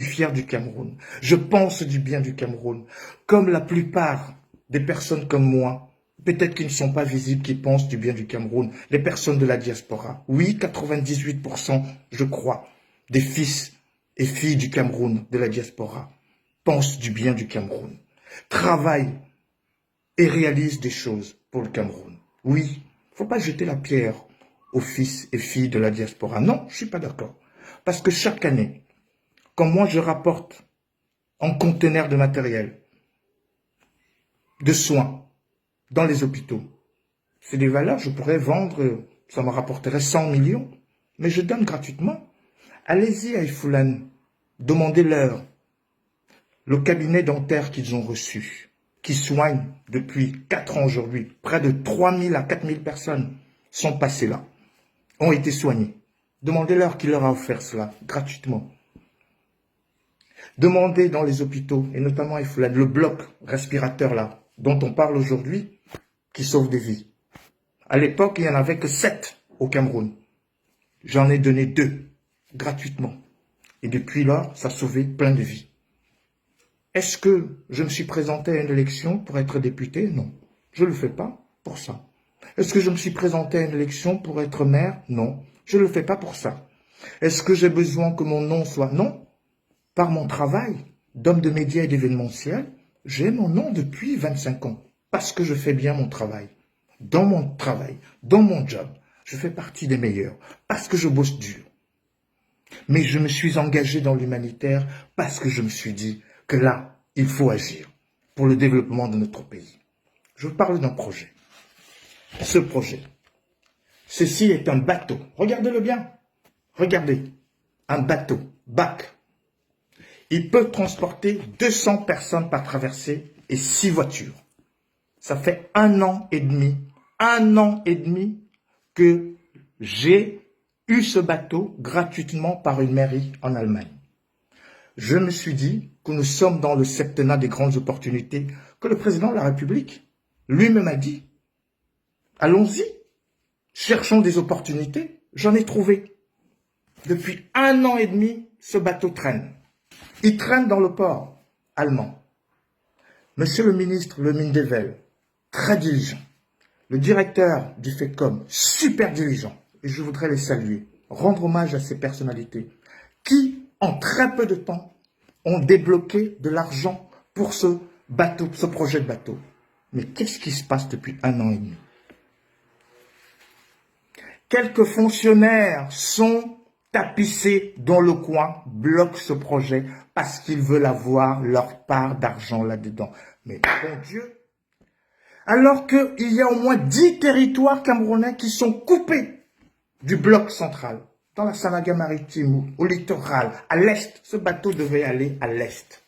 fier du Cameroun. Je pense du bien du Cameroun. Comme la plupart des personnes comme moi, peut-être qui ne sont pas visibles, qui pensent du bien du Cameroun. Les personnes de la diaspora. Oui, 98%, je crois, des fils et filles du Cameroun, de la diaspora, pensent du bien du Cameroun. Travaillent et réalisent des choses pour le Cameroun. Oui, il ne faut pas jeter la pierre aux fils et filles de la diaspora. Non, je ne suis pas d'accord. Parce que chaque année, quand moi je rapporte en conteneurs de matériel, de soins, dans les hôpitaux, c'est des valeurs, je pourrais vendre, ça me rapporterait 100 millions, mais je donne gratuitement. Allez-y à Ifoulane, demandez-leur le cabinet dentaire qu'ils ont reçu, qui soigne depuis 4 ans aujourd'hui. Près de 3000 à 4000 personnes sont passées là, ont été soignées. Demandez-leur qui leur a offert cela gratuitement. Demandez dans les hôpitaux, et notamment à Ifoulane, le bloc respirateur là, dont on parle aujourd'hui, qui sauve des vies. À l'époque, il n'y en avait que 7 au Cameroun. J'en ai donné 2, gratuitement. Et depuis lors, ça a sauvé plein de vies. Est-ce que je me suis présenté à une élection pour être député? Non. Je ne le fais pas pour ça. Est-ce que je me suis présenté à une élection pour être maire? Non. Je ne le fais pas pour ça. Est-ce que j'ai besoin que mon nom soit? Non. Par mon travail d'homme de médias et d'événementiel, j'ai mon nom depuis 25 ans. Parce que je fais bien mon travail. Dans mon travail, dans mon job, je fais partie des meilleurs. Parce que je bosse dur. Mais je me suis engagé dans l'humanitaire parce que je me suis dit que là, il faut agir pour le développement de notre pays. Je parle d'un projet. Ce projet, ceci est un bateau. Regardez-le bien. Regardez. Un bateau, bac. Il peut transporter 200 personnes par traversée et 6 voitures. Ça fait 1 an et demi que j'ai eu ce bateau gratuitement par une mairie en Allemagne. Je me suis dit que nous sommes dans le septennat des grandes opportunités que le président de la République lui-même a dit. Allons-y, cherchons des opportunités. J'en ai trouvé. Depuis 1 an et demi, ce bateau traîne. Il traîne dans le port allemand. Monsieur le ministre, le Mindevel, très diligent. Le directeur du FECOM, super diligent. Et je voudrais les saluer, rendre hommage à ces personnalités qui, en très peu de temps, ont débloqué de l'argent pour ce bateau, ce projet de bateau. Mais qu'est-ce qui se passe depuis 1 an et demi? Quelques fonctionnaires sont tapissés dans le coin, bloquent ce projet parce qu'ils veulent avoir leur part d'argent là-dedans. Mais bon Dieu, alors qu'il y a au moins 10 territoires camerounais qui sont coupés du bloc central, dans la Sanaga maritime, au littoral, à l'est. Ce bateau devait aller à l'est.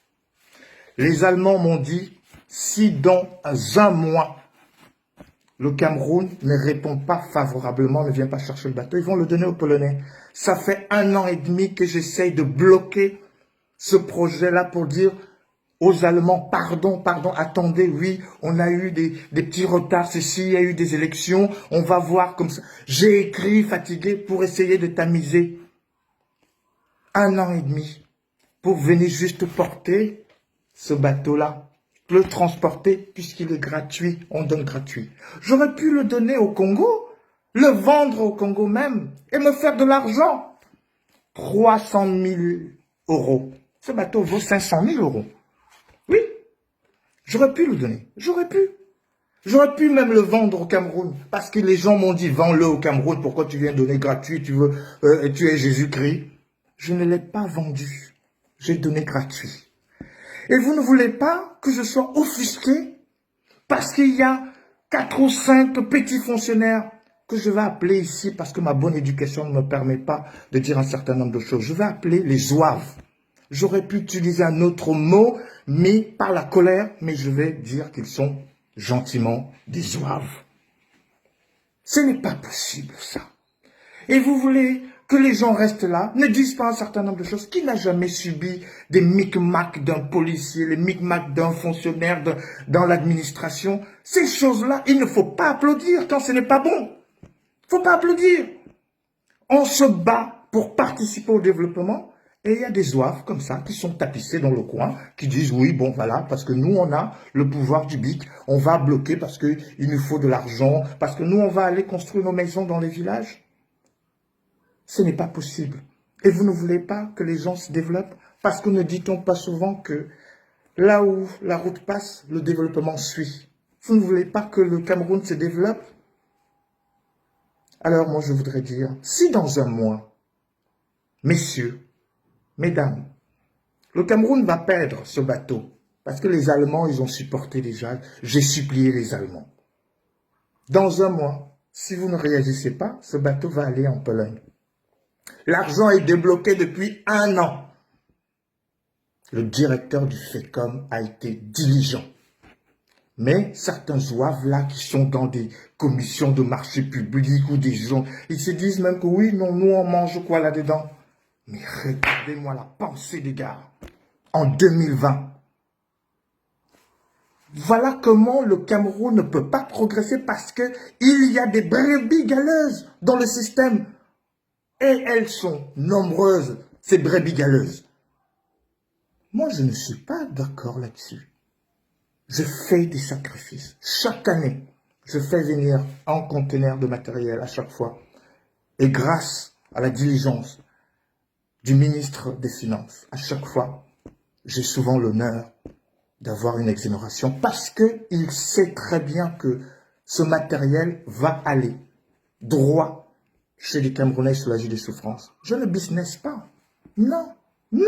Les Allemands m'ont dit, si dans 1 mois, le Cameroun ne répond pas favorablement, ne vient pas chercher le bateau, ils vont le donner aux Polonais. Ça fait 1 an et demi que j'essaye de bloquer ce projet-là pour dire aux Allemands, pardon, attendez, oui, on a eu des petits retards, ceci, il y a eu des élections, on va voir comme ça. J'ai écrit, fatigué, pour essayer de tamiser 1 an et demi pour venir juste porter ce bateau-là, le transporter puisqu'il est gratuit, on donne gratuit. J'aurais pu le donner au Congo, le vendre au Congo même et me faire de l'argent. 300 000 euros. Ce bateau vaut 500 000 euros. Oui, j'aurais pu le donner, j'aurais pu. J'aurais pu même le vendre au Cameroun, parce que les gens m'ont dit, vends-le au Cameroun, pourquoi tu viens donner gratuit, tu es Jésus-Christ. Je ne l'ai pas vendu, j'ai donné gratuit. Et vous ne voulez pas que je sois offusqué, parce qu'il y a 4 ou 5 petits fonctionnaires que je vais appeler ici, parce que ma bonne éducation ne me permet pas de dire un certain nombre de choses. Je vais appeler les zouaves. J'aurais pu utiliser un autre mot, mais par la colère, mais je vais dire qu'ils sont gentiment des zouaves. Ce n'est pas possible, ça. Et vous voulez que les gens restent là, ne disent pas un certain nombre de choses. Qui n'a jamais subi des micmacs d'un policier, les micmacs d'un fonctionnaire dans l'administration? Ces choses-là, il ne faut pas applaudir quand ce n'est pas bon. Il ne faut pas applaudir. On se bat pour participer au développement Et il y a des zouaves comme ça qui sont tapissés dans le coin, qui disent oui, bon voilà, parce que nous on a le pouvoir du BIC, on va bloquer parce qu'il nous faut de l'argent, parce que nous on va aller construire nos maisons dans les villages. Ce n'est pas possible. Et vous ne voulez pas que les gens se développent? Parce que ne dit-on pas souvent que là où la route passe, le développement suit. Vous ne voulez pas que le Cameroun se développe? Alors moi je voudrais dire, si dans un mois, messieurs, mesdames, le Cameroun va perdre ce bateau, parce que les Allemands, ils ont supporté déjà, j'ai supplié les Allemands. Dans un mois, si vous ne réagissez pas, ce bateau va aller en Pologne. L'argent est débloqué depuis 1 an. Le directeur du FECOM a été diligent. Mais certains zouaves là qui sont dans des commissions de marché public ou des gens, ils se disent même que oui, non, nous on mange quoi là-dedans? Mais regardez-moi la pensée des gars. En 2020. Voilà comment le Cameroun ne peut pas progresser parce qu'il y a des brebis galeuses dans le système. Et elles sont nombreuses, ces brebis galeuses. Moi, je ne suis pas d'accord là-dessus. Je fais des sacrifices. Chaque année, je fais venir un conteneur de matériel à chaque fois. Et grâce à la diligence du ministre des Finances, à chaque fois, j'ai souvent l'honneur d'avoir une exonération parce qu'il sait très bien que ce matériel va aller droit chez les Camerounais soulagés des souffrances. Je ne business pas. Non, non.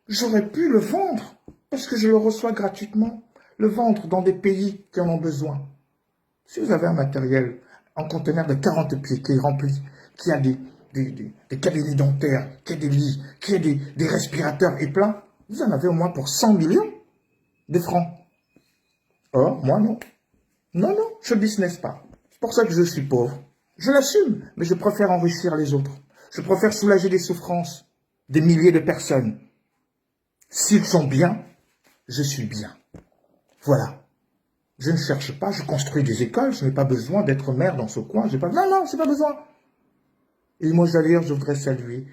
J'aurais pu le vendre parce que je le reçois gratuitement. Le vendre dans des pays qui en ont besoin. Si vous avez un matériel, un conteneur de 40 pieds qui est rempli, qui a des cabinets dentaires, qui a des lits, qui a des respirateurs et plein, vous en avez au moins pour 100 millions de francs. Or, moi non. Non, non, je ne business pas. C'est pour ça que je suis pauvre. Je l'assume, mais je préfère enrichir les autres. Je préfère soulager les souffrances des milliers de personnes. S'ils sont bien, je suis bien. Voilà. Je ne cherche pas, je construis des écoles, je n'ai pas besoin d'être maire dans ce coin. Non, non, je n'ai pas besoin. Et moi, d'ailleurs, je voudrais saluer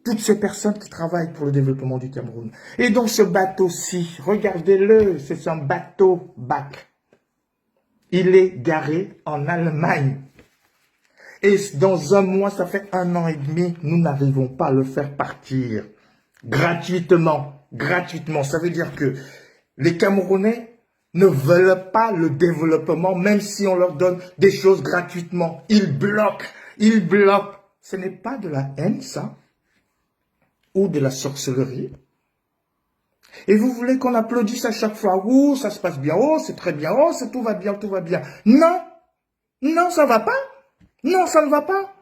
toutes ces personnes qui travaillent pour le développement du Cameroun. Et donc, ce bateau-ci, regardez-le, c'est un bateau bac. Il est garé en Allemagne. Et dans un mois, ça fait 1 an et demi, nous n'arrivons pas à le faire partir. Gratuitement. Gratuitement. Ça veut dire que les Camerounais ne veulent pas le développement, même si on leur donne des choses gratuitement. Ils bloquent. Ils bloquent. Ce n'est pas de la haine, ça. Ou de la sorcellerie. Et vous voulez qu'on applaudisse à chaque fois. Oh, ça se passe bien. Oh, c'est très bien. Oh, tout va bien, tout va bien. Non. Non, ça va pas. Non, ça ne va pas.